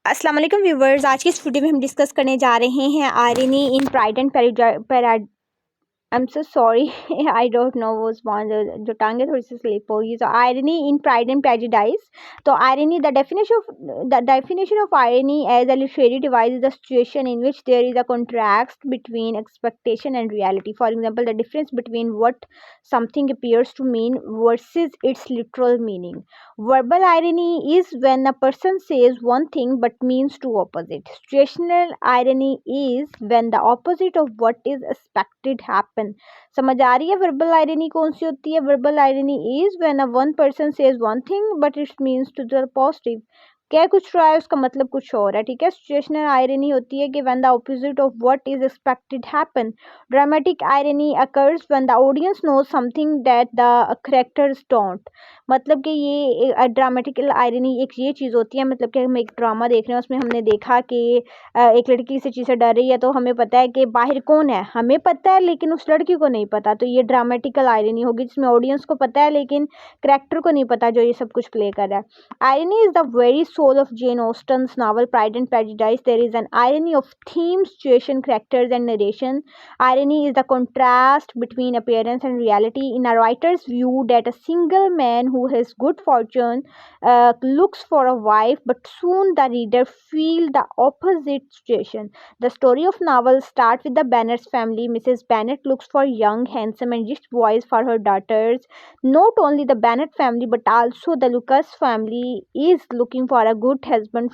अस्सलाम वालेकुम व्यूवर्स। आज की इस वीडियो में हम डिस्कस करने जा रहे हैं irony in pride and paradise. I am so sorry, I don't know वो स्पॉन्ज जो टांगे थोड़ी सी स्लिप होगी। So irony in pride and prejudice. तो irony, the definition of irony as a literary device is the situation in which there is a contrast between expectation and reality. For example, the difference between what something appears to mean versus its literal meaning. Verbal irony is when a person says one thing but means two opposite. Situational irony is when the opposite of what is expected happens. समझ आ रही है verbal irony कौन सी होती है? Verbal irony is when a one person says one thing but it means to the positive. कह कुछ रहा है, उसका मतलब कुछ और है, ठीक है। सिचुएशनल आयरनी होती है कि when the opposite of what is expected happen. Dramatic irony occurs when the audience knows something that the characters don't. मतलब कि ये ड्रामेटिकल आयरनी एक ये चीज़ होती है, मतलब कि हम एक ड्रामा देख रहे हैं, उसमें हमने देखा कि एक लड़की किसी चीज़ से डर रही है, तो हमें पता है कि बाहर कौन है, हमें पता है लेकिन उस लड़की को नहीं पता। तो ये ड्रामेटिकल आयरनी होगी जिसमें ऑडियंस को पता है लेकिन कैरेक्टर को नहीं पता जो ये सब कुछ प्ले कर रहा है। Irony is the very soul of Jane Austen's novel Pride and Prejudice. There is an irony of theme, situation, characters, and narration. Irony is the contrast between appearance and reality. In a writer's view, that a single man who has good fortune looks for a wife, but soon the reader feel the opposite situation. The story of novel starts with the Bennet's family. Mrs. Bennet looks for young, handsome, and rich boys for her daughters. Not only the Bennet family but also the Lucas family is looking for a good husband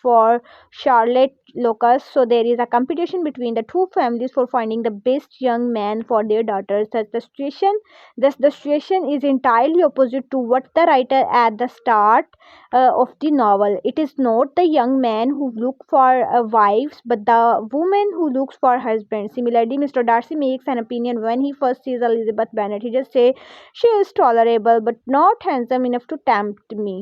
for Charlotte Lucas. So there is a competition between the two families for finding the best young man for their daughters. Thus the situation is entirely opposite to what the writer at the start of the novel. It is not the young man who look for wives but the woman who looks for husbands. Similarly, Mr. Darcy makes an opinion when he first sees Elizabeth Bennet. He just say she is tolerable but not handsome enough to tempt me.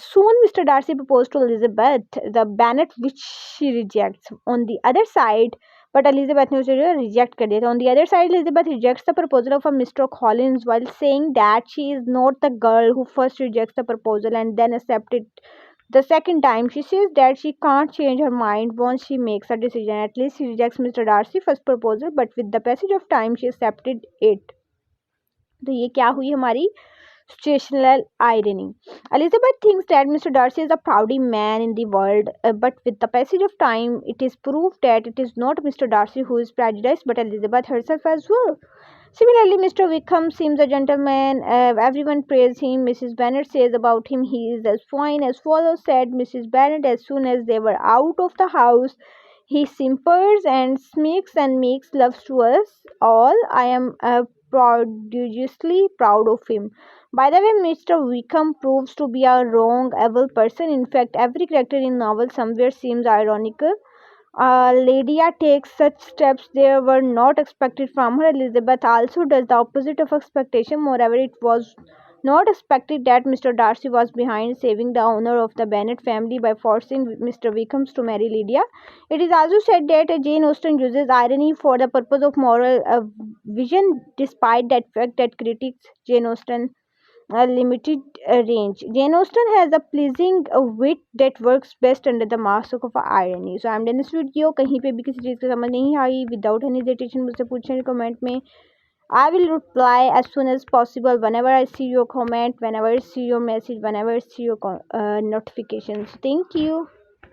Soon Mr. Darcy proposed to Elizabeth the Bennet, which she rejects. On the other side, but Elizabeth ने उसे reject कर दिया था. On the other side, Elizabeth rejects the proposal of a Mr. Collins while saying that she is not the girl who first rejects the proposal and then accepts it the second time. She says that she can't change her mind once she makes a decision. At least she rejects Mr. Darcy's first proposal, but with the passage of time, she accepted it. तो ये क्या हुई हमारी situational irony. Elizabeth thinks that Mr. Darcy is the proudest man in the world, but with the passage of time, it is proved that it is not Mr. Darcy who is prejudiced, but Elizabeth herself as well. Similarly, Mr. Wickham seems a gentleman. Everyone praises him. Mrs. Bennet says about him, he is as fine as follows, said Mrs. Bennet as soon as they were out of the house. He simpers and smirks and makes love to us all. I am prodigiously proud of him. By the way, Mr. Wickham proves to be a wrong, evil person. In fact, every character in novel somewhere seems ironical. Lydia takes such steps they were not expected from her. Elizabeth also does the opposite of expectation. Moreover, it was not expected that Mr. Darcy was behind saving the honor of the Bennet family by forcing Mr. Wickham to marry Lydia. It is also said that Jane Austen uses irony for the purpose of moral vision, despite that fact that critics Jane Austen a limited range. Jane Austen has a pleasing wit that works best under the mask of irony. So I'm done this video. कहीं पे भी किसी चीज़ की समझ नहीं आई, without any hesitation मुझसे पूछें comment में. I will reply as soon as possible whenever I see your comment, whenever I see your message, whenever I see your notifications. Thank you.